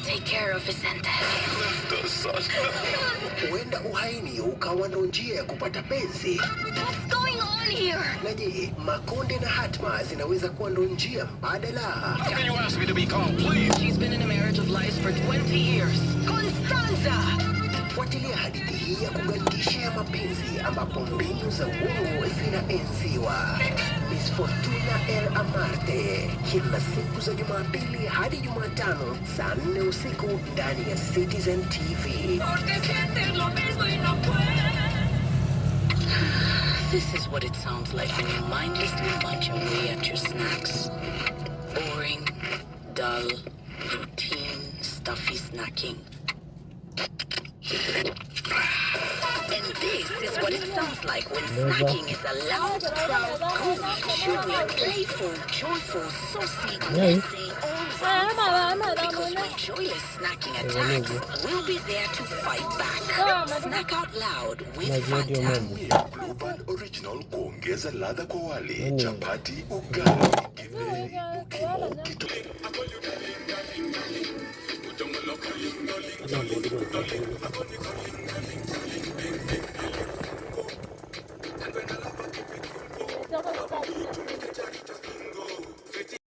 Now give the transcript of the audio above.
take care of Vicente. Huenda uhaini ukawa ndo njia ya kupata penzi. What's going on here? Na je, makonde na hatma zinaweza kuwa ndo njia mbadala? How can you ask me to be calm, please? She's been in a marriage of lies for 20 years. Constanza! Fuatilia hadithi hii ya kugandisha ya mapenzi ambapo mbinu za uongo zinaenziwa. Miss Fortuna El Amarte, kila siku za Jumapili hadi Jumatano saa 4 usiku ndani ya Citizen TV. This is what it sounds like when you mindlessly munch away at your snacks. Boring, dull, routine, stuffy snacking. And this is what it sounds like when snacking is a loud, proud, gooey, chewy, playful, joyful, saucy, messy, all because when joyless snacking attacks, we'll be there to fight back. Snack out loud with Fanta. Global Original kuongeza ladha kwa wali, chapati, ugali, githeri, mukimo,